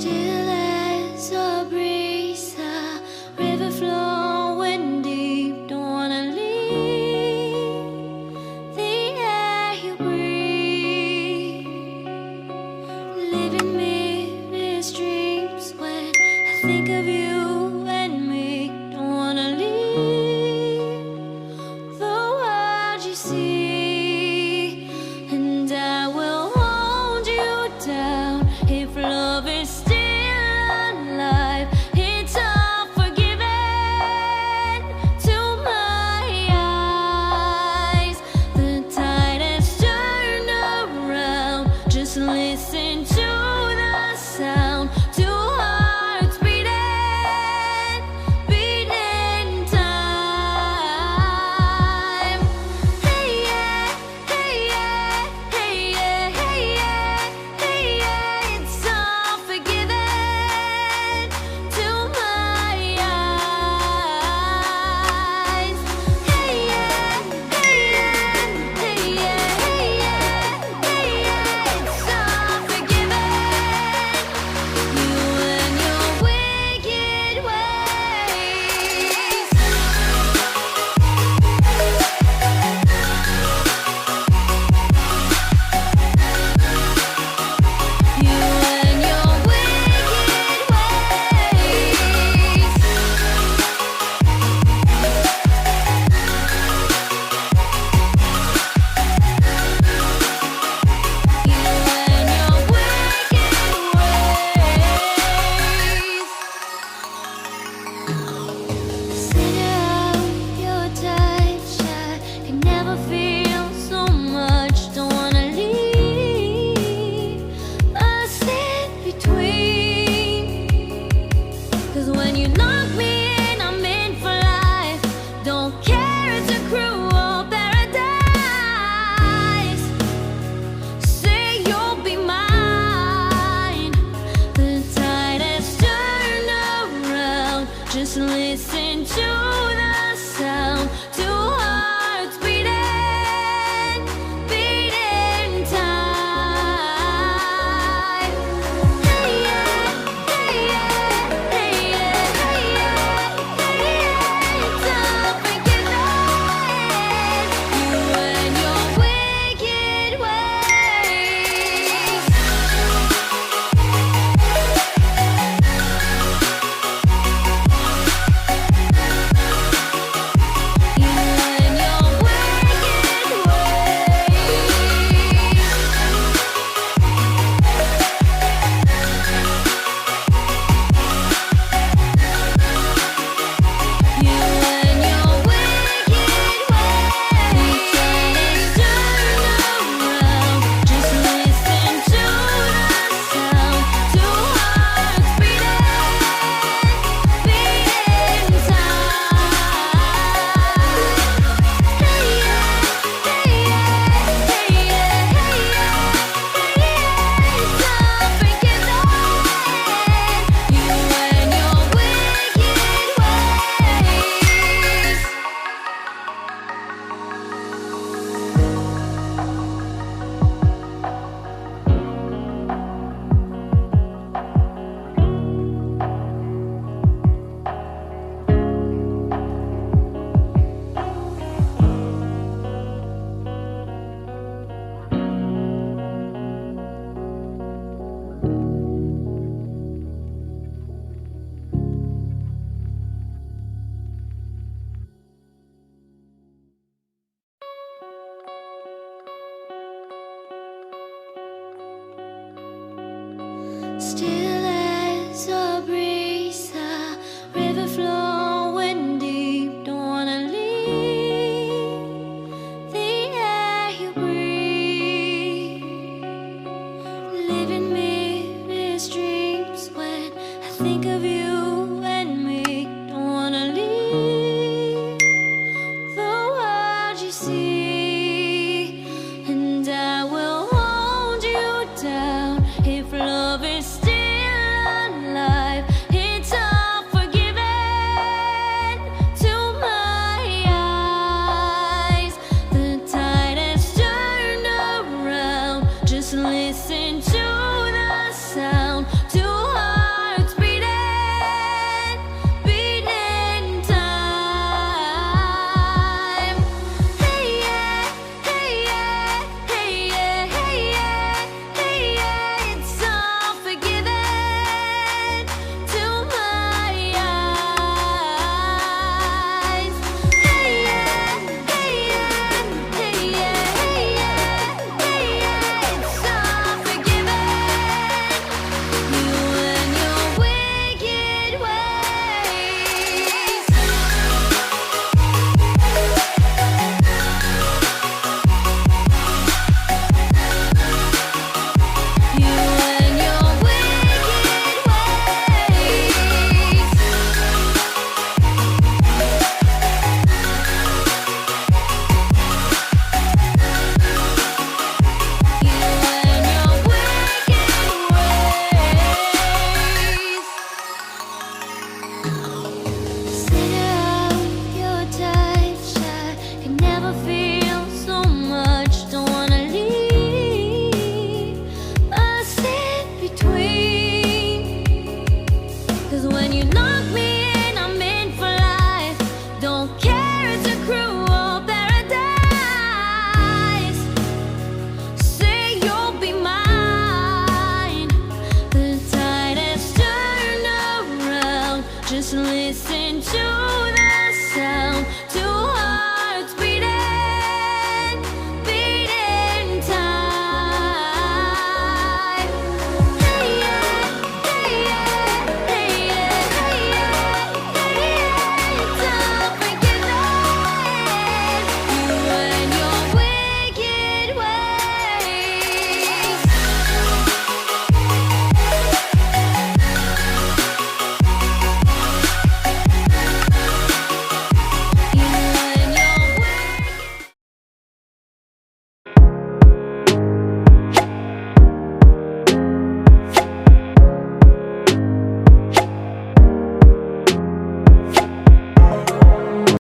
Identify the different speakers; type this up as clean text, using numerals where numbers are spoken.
Speaker 1: Still as a breeze, a river flowing deep. Don't wanna leave the air you breathe. Living mirrors dreams when I think of you and me. Don't wanna leave the world you see, and I will hold you down if love is still alive. It's all forgiven to my eyes. The tide has turned around. Just listen to the sound. Two hearts beating, beating time. Hey yeah, hey yeah, hey yeah, hey yeah, hey yeah. It's all forgiven to my eyes. Hey yeah, hey yeah, hey yeah, hey yeah, hey yeah. It's all forgiven. You and your wicked ways. You and your wicked ways. You and your wicked ways. Center of your touch, I can never feel so much. Don't wanna leave us in between. 'Cause when you knock me in, I'm in for life. Don't care, it's a cruel paradise. Say you'll be mine. The tide has turned around. Just listen to the sound. Two hearts beating, beating time. Hey yeah, hey yeah, hey yeah, hey yeah, hey yeah. It's all forgiven. You and your wicked ways. You and your wicked ways. You and your wicked ways. Turn around. Just listen to the sound. Two hearts beating, beating time. Hey yeah, hey yeah, hey yeah, hey yeah, hey yeah. It's all forgiven. You and your wicked ways. Still